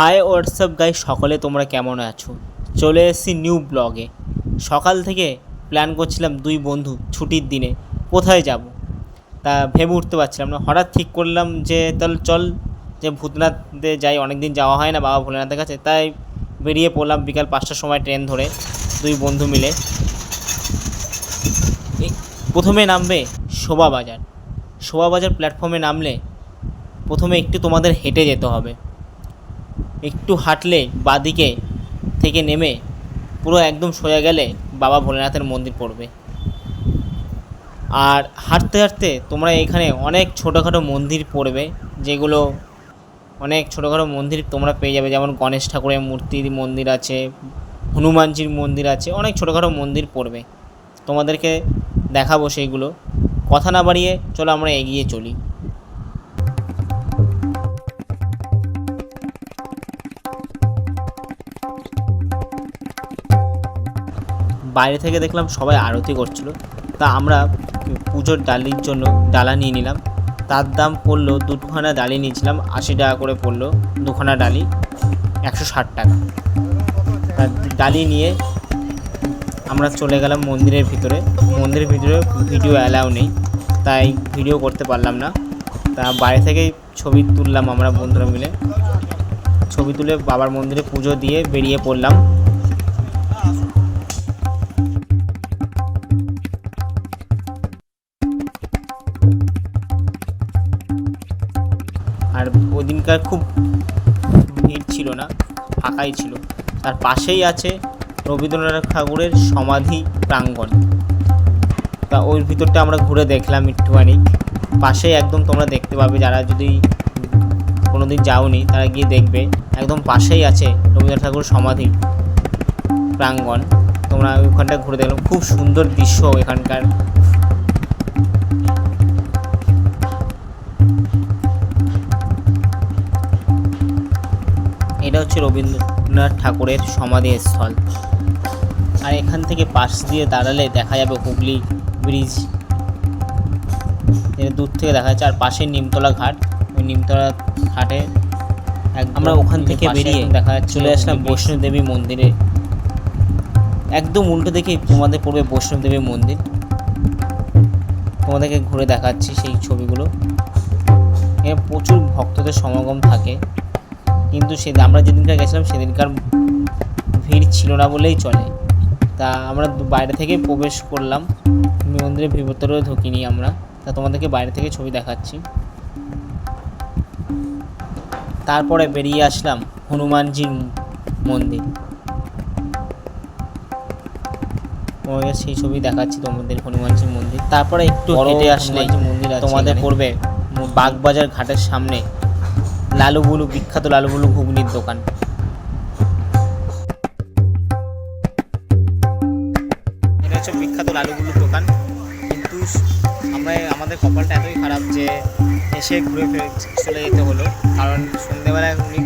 High WhatsApp guys, সকলে তোমরা কেমন আছো? চলে এসেছি নিউ ব্লগে। সকাল থেকে প্ল্যান করছিলাম দুই বন্ধু ছুটির দিনে কোথায় যাব, তা ভেবে উঠতে পারছিলাম না। হঠাৎ ঠিক করলাম যে তাহলে চল যে ভূতনাথে যাই, অনেক দিন যাওয়া হয় না বাবা ভোলেনাথের কাছে। তাই বেরিয়ে পড়লাম বিকাল 5টার সময় ট্রেন ধরে দুই বন্ধু মিলে। প্রথমে নামবে শোভাবাজার। শোভাবাজার প্ল্যাটফর্মে নামলে প্রথমে একটু তোমাদের হেঁটে যেতে হবে। একটু হাঁটলে বাঁদিকে থেকে নেমে পুরো একদম সোজা গেলে বাবা ভোলেনাথের মন্দির পড়বে। আর হাঁটতে হাঁটতে তোমরা এখানে অনেক ছোটোখাটো মন্দির পড়বে, যেগুলো অনেক ছোটোখাটো মন্দির তোমরা পেয়ে যাবে। যেমন গণেশ ঠাকুরের মূর্তির মন্দির আছে, হনুমানজির মন্দির আছে, অনেক ছোটোখাটো মন্দির পড়বে। তোমাদেরকে দেখাবো সেইগুলো। কথা না বাড়িয়ে চলো আমরা এগিয়ে চলি। বাইরে থেকে দেখলাম সবাই আরতি করছিল, তা আমরা পুজোর ডালির জন্য ডালা নিয়ে নিলাম। তার দাম পড়লো, দুখানা ডালি নিয়েছিলাম 80 টাকা করে পড়লো। দুখানা ডালি 160 টাকা। তার ডালি নিয়ে আমরা চলে গেলাম মন্দিরের ভিতরে। মন্দিরের ভিতরে ভিডিও অ্যালাউ নেই, তাই ভিডিও করতে পারলাম না। তা বাইরে থেকেই ছবি তুললাম আমরা বন্ধুরা মিলে। ছবি তুলে বাবার মন্দিরে পুজো দিয়ে বেরিয়ে পড়লাম। আর ওই দিনকার খুব ভিড় ছিল না, ফাঁকাই ছিল। তার পাশেই আছে রবীন্দ্রনাথ ঠাকুরের সমাধি প্রাঙ্গণ। তা ওই ভিতরটা আমরা ঘুরে দেখলাম একটুখানি। পাশেই একদম তোমরা দেখতে পাবে, যারা যদি কোনো দিন যাওনি তারা গিয়ে দেখবে। একদম পাশেই আছে রবীন্দ্রনাথ ঠাকুর সমাধি প্রাঙ্গণ। তোমরা ওখানটা ঘুরে দেখলাম, খুব সুন্দর দৃশ্য এখানকার। এটা হচ্ছে রবীন্দ্রনাথ ঠাকুরের সমাধিস্থল। আর এখান থেকে পাশ দিয়ে দাঁড়ালে দেখা যাবে হুগলি ব্রিজ, দূর থেকে দেখা যাচ্ছে। আর পাশে নিমতলা ঘাট, ওই নিমতলা ঘাটে আমরা ওখান থেকে বেরিয়ে দেখা যাচ্ছে চলে আসলাম বৈষ্ণব দেবী মন্দিরে। একদম উল্টো দিকে তোমাদের পড়বে বৈষ্ণব দেবী মন্দির। তোমাদেরকে ঘুরে দেখাচ্ছি সেই ছবিগুলো। এখানে প্রচুর ভক্তদের সমাগম থাকে, কিন্তু আমরা যেদিনকার গেছিলাম সেদিনকার ভিড় ছিল না বলেই চলে। তা আমরা বাইরে থেকে প্রবেশ করলাম, মন্দিরের ভিতরেও ঢুকিনি আমরা। তা তোমাদেরকে বাইরে থেকে ছবি দেখাচ্ছি। তারপরে বেরিয়ে আসলাম হনুমানজির মন্দির। সেই ছবি দেখাচ্ছি তোমাদের, হনুমানজির মন্দির। তারপরে একটু হেঁটে আসলে মন্দির তোমাদের পড়বে বাগবাজার ঘাটের সামনে লালুবুলু, বিখ্যাত লালুবুলু ঘুগনির দোকান। এটা হচ্ছে বিখ্যাত লালুবুলুর দোকান। কিন্তু আমাদের কপালটা এতই খারাপ যে এসে ঘুরে ফিরে চলে যেতে হলো, কারণ সন্ধ্যেবেলায় উনি